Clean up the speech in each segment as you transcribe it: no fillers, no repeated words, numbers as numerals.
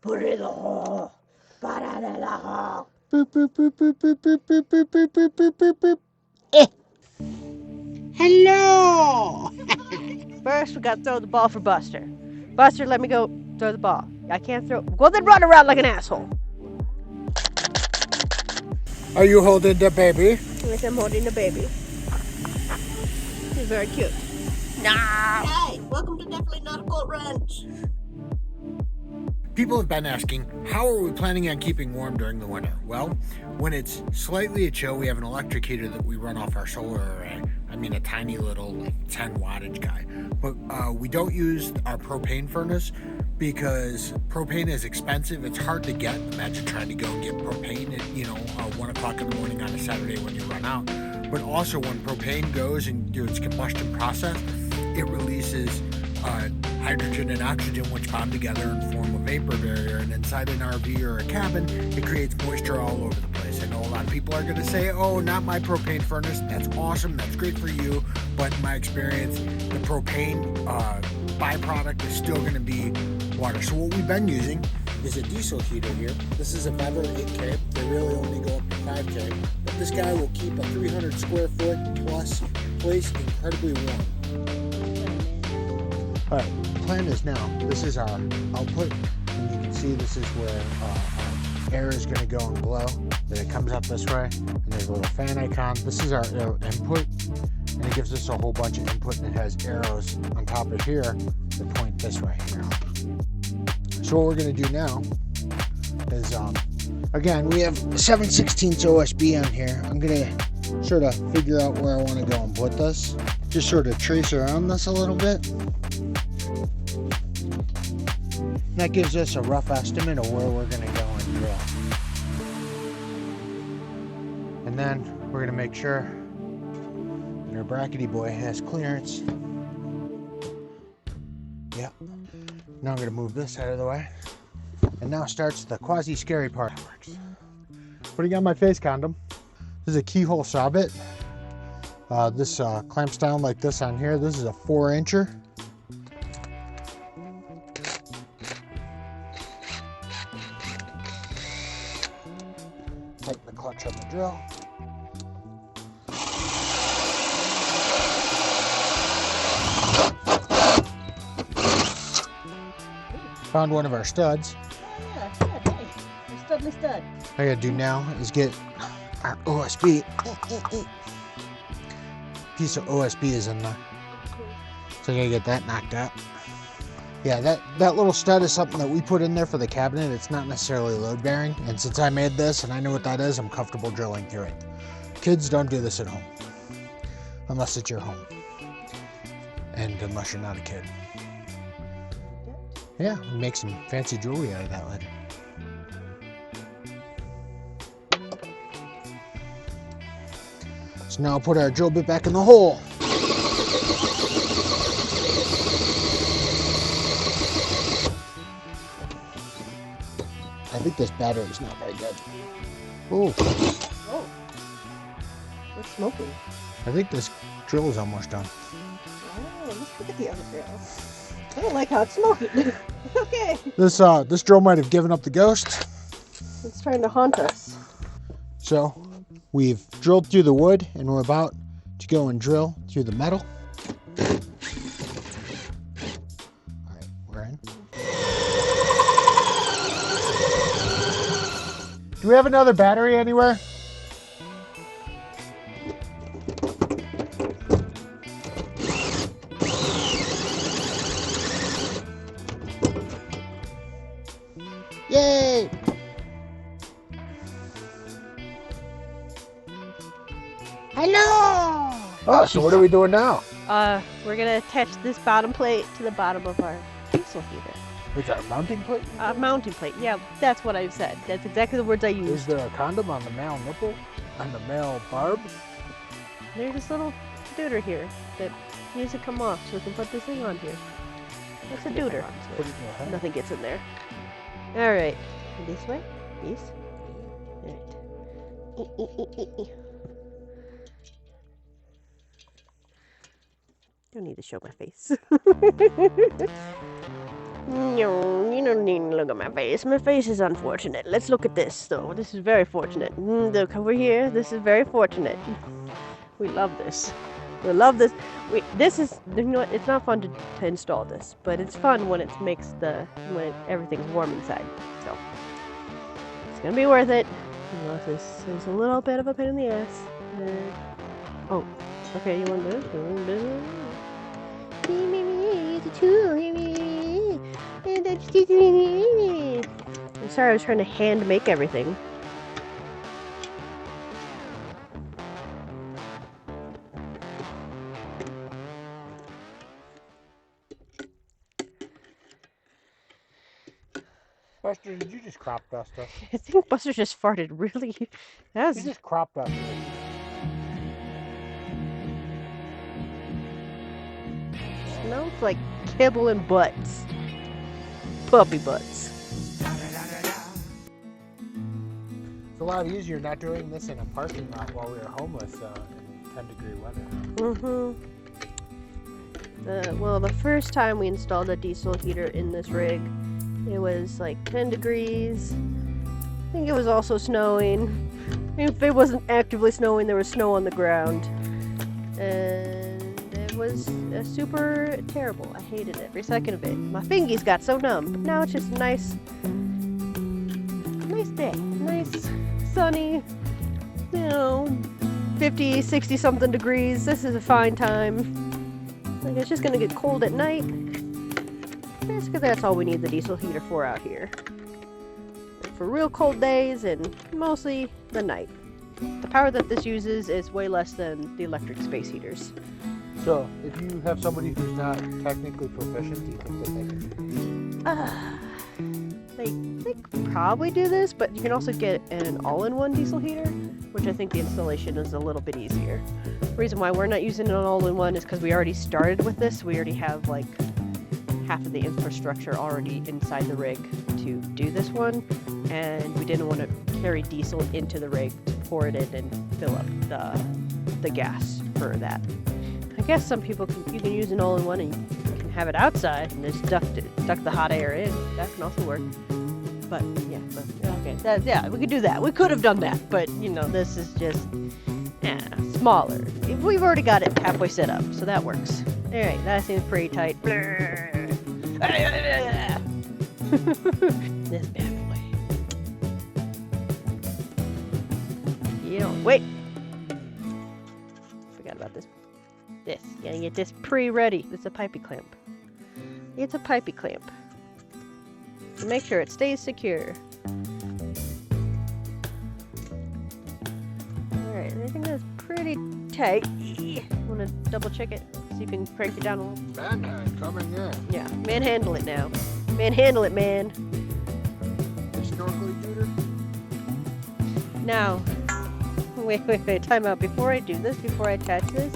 Put it in the hole. Put it in the hole. Boop, boop, boop, boop, boop, boop, boop, boop, boop, boop, boop, boop, boop. Eh. Hello! First, we gotta throw the ball for Buster. Buster, let me go throw the ball. I can't throw. Well, then run around like an asshole. Are you holding the baby? Yes, I'm holding the baby. He's very cute. No. Hey, welcome to Definitely Not a Cold Ranch. People have been asking, how are we planning on keeping warm during the winter? Well, when it's slightly chill, we have an electric heater that we run off our solar array. I mean, a tiny little, like, 10 wattage guy. But we don't use our propane furnace because propane is expensive. It's hard to get. Imagine trying to go and get propane at, 1 o'clock in the morning on a Saturday when you run out. But also when propane goes and do its combustion process, it releases hydrogen and oxygen, which bond together and form a vapor barrier, and inside an RV or a cabin it creates moisture all over the place. I know a lot of people are going to say, oh, not my propane furnace. That's awesome, that's great for you, but in my experience the propane byproduct is still going to be water. So what we've been using is a diesel heater here. This is a Bever 8K. They really only go up to 5K, but this guy will keep a 300 square foot plus place incredibly warm. Alright, the plan is now, this is our output, and you can see this is where our air is going to go and blow. Then it comes up this way, and there's a little fan icon. This is our input, and it gives us a whole bunch of input, and it has arrows on top of here that point this way. So what we're going to do now is, again, we have 7/16 OSB on here. I'm going to sort of figure out where I want to go and put this. Just sort of trace around this a little bit. That gives us a rough estimate of where we're going to go and drill. And then we're going to make sure that our brackety boy has clearance. Yep. Now I'm going to move this out of the way. And now starts the quasi-scary part. Putting on my face condom. This is a keyhole saw bit. This clamps down like this on here. This is a 4-incher. Tighten the clutch on the drill. Found one of our studs. Yeah, stud. Hey, a studly stud. What I gotta do now is get our OSB. Piece of OSB is in there. So I gotta get that knocked out. Yeah, that little stud is something that we put in there for the cabinet. It's not necessarily load bearing. And since I made this and I know what that is, I'm comfortable drilling through it. Kids, don't do this at home. Unless it's your home. And unless you're not a kid. Yeah, we make some fancy jewelry out of that later. So now I'll put our drill bit back in the hole. I think this battery is not very good. Oh. Oh. What's smoking? I think this drill is almost done. Oh, let's look at the other drill. I don't like how it's smoking. Okay. This drill might have given up the ghost. It's trying to haunt us. So we've drilled through the wood and we're about to go and drill through the metal. Alright, we're in. Do we have another battery anywhere? Yay! Hello! Oh, so what are we doing now? We're gonna attach this bottom plate to the bottom of our diesel heater. Is that a mounting plate? Mounting plate. Yeah, that's what I said. That's exactly the words I used. Is there a condom on the male nipple? On the male barb? There's this little duder here that needs to come off so we can put this thing on here. That's a duder. Put it in your head. Nothing gets in there. Alright. This way? This? Alright. Don't need to show my face. No, you don't need to look at my face. My face is unfortunate. Let's look at this, though. This is very fortunate. Look over here. This is very fortunate. We love this. We love this. This is, you know what? It's not fun to install this, but it's fun when everything's warm inside. So it's gonna be worth it. You know, this is a little bit of a pain in the ass. Oh, okay. You want this? I'm sorry, I was trying to hand make everything. Buster, did you just crop dust us? I think Buster just farted really. You just crop dust us. Smells like kibble and butts. Puppy butts. It's a lot easier not doing this in a parking lot while we were homeless in 10-degree weather. Well, the first time we installed a diesel heater in this rig, it was like 10 degrees. I think it was also snowing. If it wasn't actively snowing, there was snow on the ground. And it was super terrible. I hated every second of it. My fingies got so numb. But now it's just a nice day. Nice, sunny, 50, 60 something degrees. This is a fine time. Like, it's just gonna get cold at night. Basically, that's all we need the diesel heater for out here. Like, for real cold days and mostly the night. The power that this uses is way less than the electric space heaters. So, if you have somebody who's not technically proficient, do you think that they can They could probably do this, but you can also get an all-in-one diesel heater, which I think the installation is a little bit easier. The reason why we're not using an all-in-one is because we already started with this. We already have like half of the infrastructure already inside the rig to do this one, and we didn't want to carry diesel into the rig to pour it in and fill up the gas for that. I guess some people you can use an all-in-one and you can have it outside and just duct the hot air in. That can also work. But okay, we could do that. We could have done that, but this is just smaller. We've already got it halfway set up, so that works. All right, that seems pretty tight. This bad boy. Wait. Forgot about this. Gotta get this pre-ready. It's a pipey clamp. It's a pipey clamp. So make sure it stays secure. Alright, I think that's pretty tight. Wanna double check it? See if you can crank it down a little. Manhunt coming in. Yeah, manhandle it now. Manhandle it, man. The snorkeling shooter? Now, wait, time out. Before I do this, before I attach this,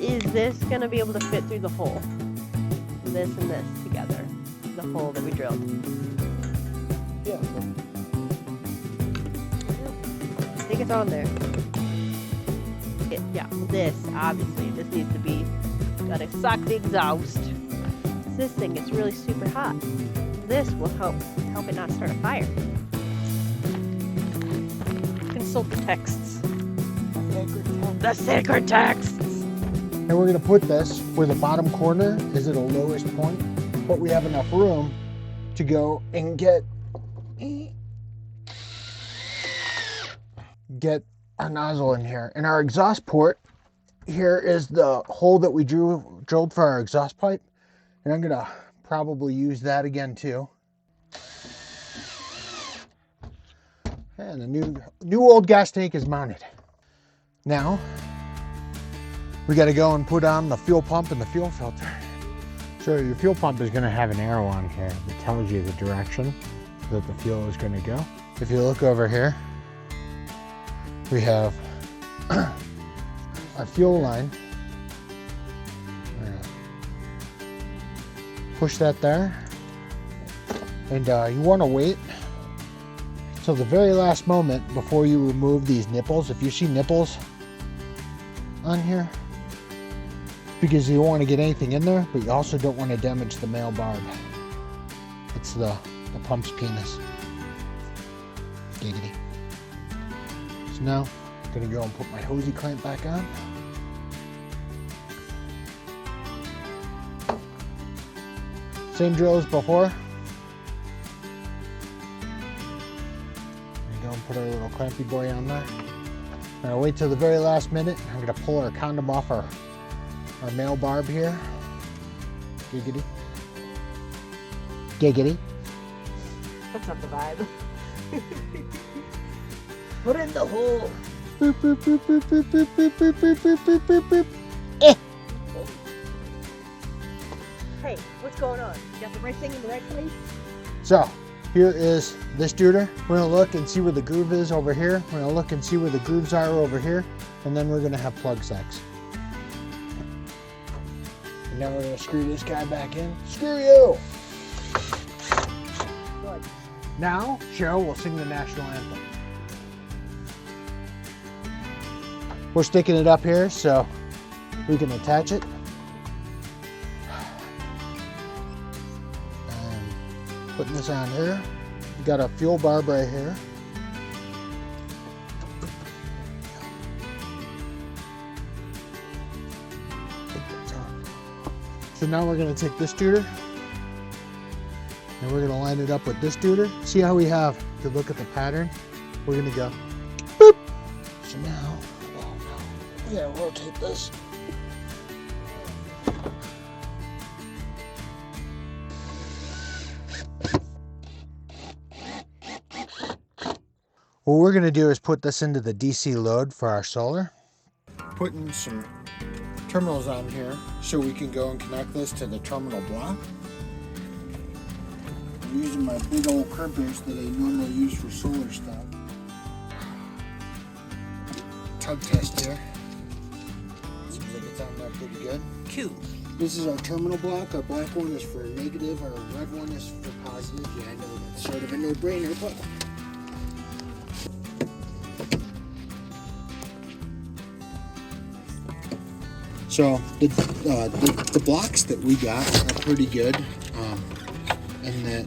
is this gonna be able to fit through the hole? This and this together. The hole that we drilled. Yeah. I think it's on there. This needs to be, gotta suck the exhaust. This thing gets really super hot. This will help it not start a fire. Consult the texts. The sacred texts! And we're going to put this where the bottom corner is at the lowest point, but we have enough room to go and get our nozzle in here. And our exhaust port here is the hole that we drilled for our exhaust pipe. And I'm going to probably use that again too. And the new old gas tank is mounted. Now we got to go and put on the fuel pump and the fuel filter. So your fuel pump is going to have an arrow on here that tells you the direction that the fuel is going to go. If you look over here, we have our fuel line. Push that there. And you want to wait till the very last moment before you remove these nipples. If you see nipples on here, because you don't want to get anything in there, but you also don't want to damage the male barb. That's the pump's penis. Giggity. So now I'm gonna go and put my hosey clamp back on. Same drill as before. Go and put our little clampy boy on there. Now wait till the very last minute. I'm gonna pull our condom off our male barb here. Giggity. Giggity. That's not the vibe. Put it in the hole. Boop, boop, boop, boop, boop, boop, boop, boop, boop, boop, boop, boop. Eh. Hey, what's going on? You got the right thing in the right place? So here is this duder. We're gonna look and see where the groove is over here. We're gonna look and see where the grooves are over here. And then we're gonna have plug sex. And now we're gonna screw this guy back in. Screw you! Good. Now, Cheryl will sing the national anthem. We're sticking it up here so we can attach it. And putting this on here. We got a fuel barb right here. So now we're going to take this duder and we're going to line it up with this duder. See how we have to look at the pattern? We're going to go boop. So now, we got to rotate this. What we're going to do is put this into the DC load for our solar. Putting some terminals on here so we can go and connect this to the terminal block. I'm using my big old crimpers that I normally use for solar stuff. Tug test here. Seems like it's on there pretty good. Cool. This is our terminal block. Our black one is for negative, our red one is for positive. Yeah, I know that's sort of a no-brainer, but so the blocks that we got are pretty good, in that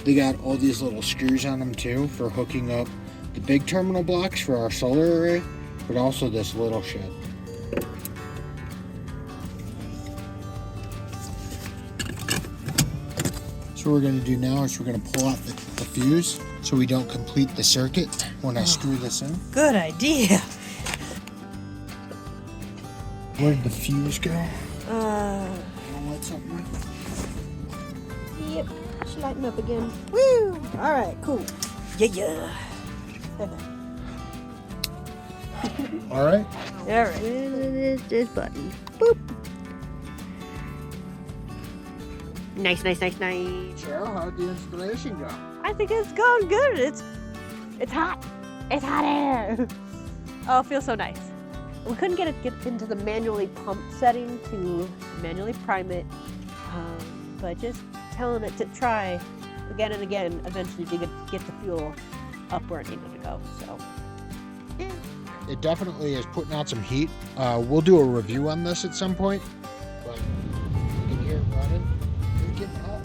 they got all these little screws on them too for hooking up the big terminal blocks for our solar array, but also this little shit. So what we're going to do now is we're going to pull out the fuse so we don't complete the circuit when I screw this in. Good idea. Where did the fuse go? Uh, Wanna light something up? Yep. It's lighting up again. Woo! All right, cool. Yeah. All right. All right. This button. Boop. Nice. Cheryl, how'd the installation go? I think it's going good. It's hot. It's hot air. Oh, it feels so nice. We couldn't get into the manually pump setting to manually prime it, but just telling it to try again and again, eventually to get the fuel up where it needed to go. So yeah. It definitely is putting out some heat. We'll do a review on this at some point, but you can hear it running. It's getting hot.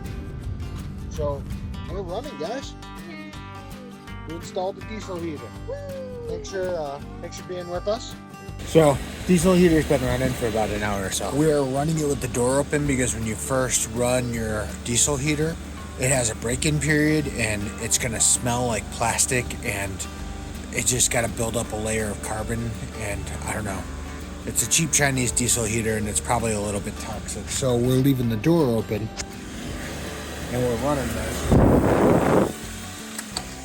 So we're running, guys. We installed the diesel heater. Thanks for being with us. So, diesel heater's been running for about an hour or so. We're running it with the door open because when you first run your diesel heater, it has a break-in period and it's gonna smell like plastic and it just gotta build up a layer of carbon and I don't know. It's a cheap Chinese diesel heater and it's probably a little bit toxic. So we're leaving the door open and we're running this.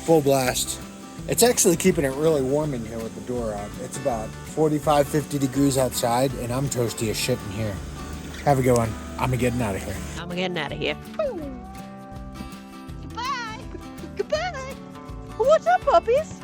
Full blast. It's actually keeping it really warm in here with the door on. It's about 45, 50 degrees outside, and I'm toasty as shit in here. Have a good one. I'm getting out of here. I'm getting out of here. Goodbye. Goodbye. What's up, puppies?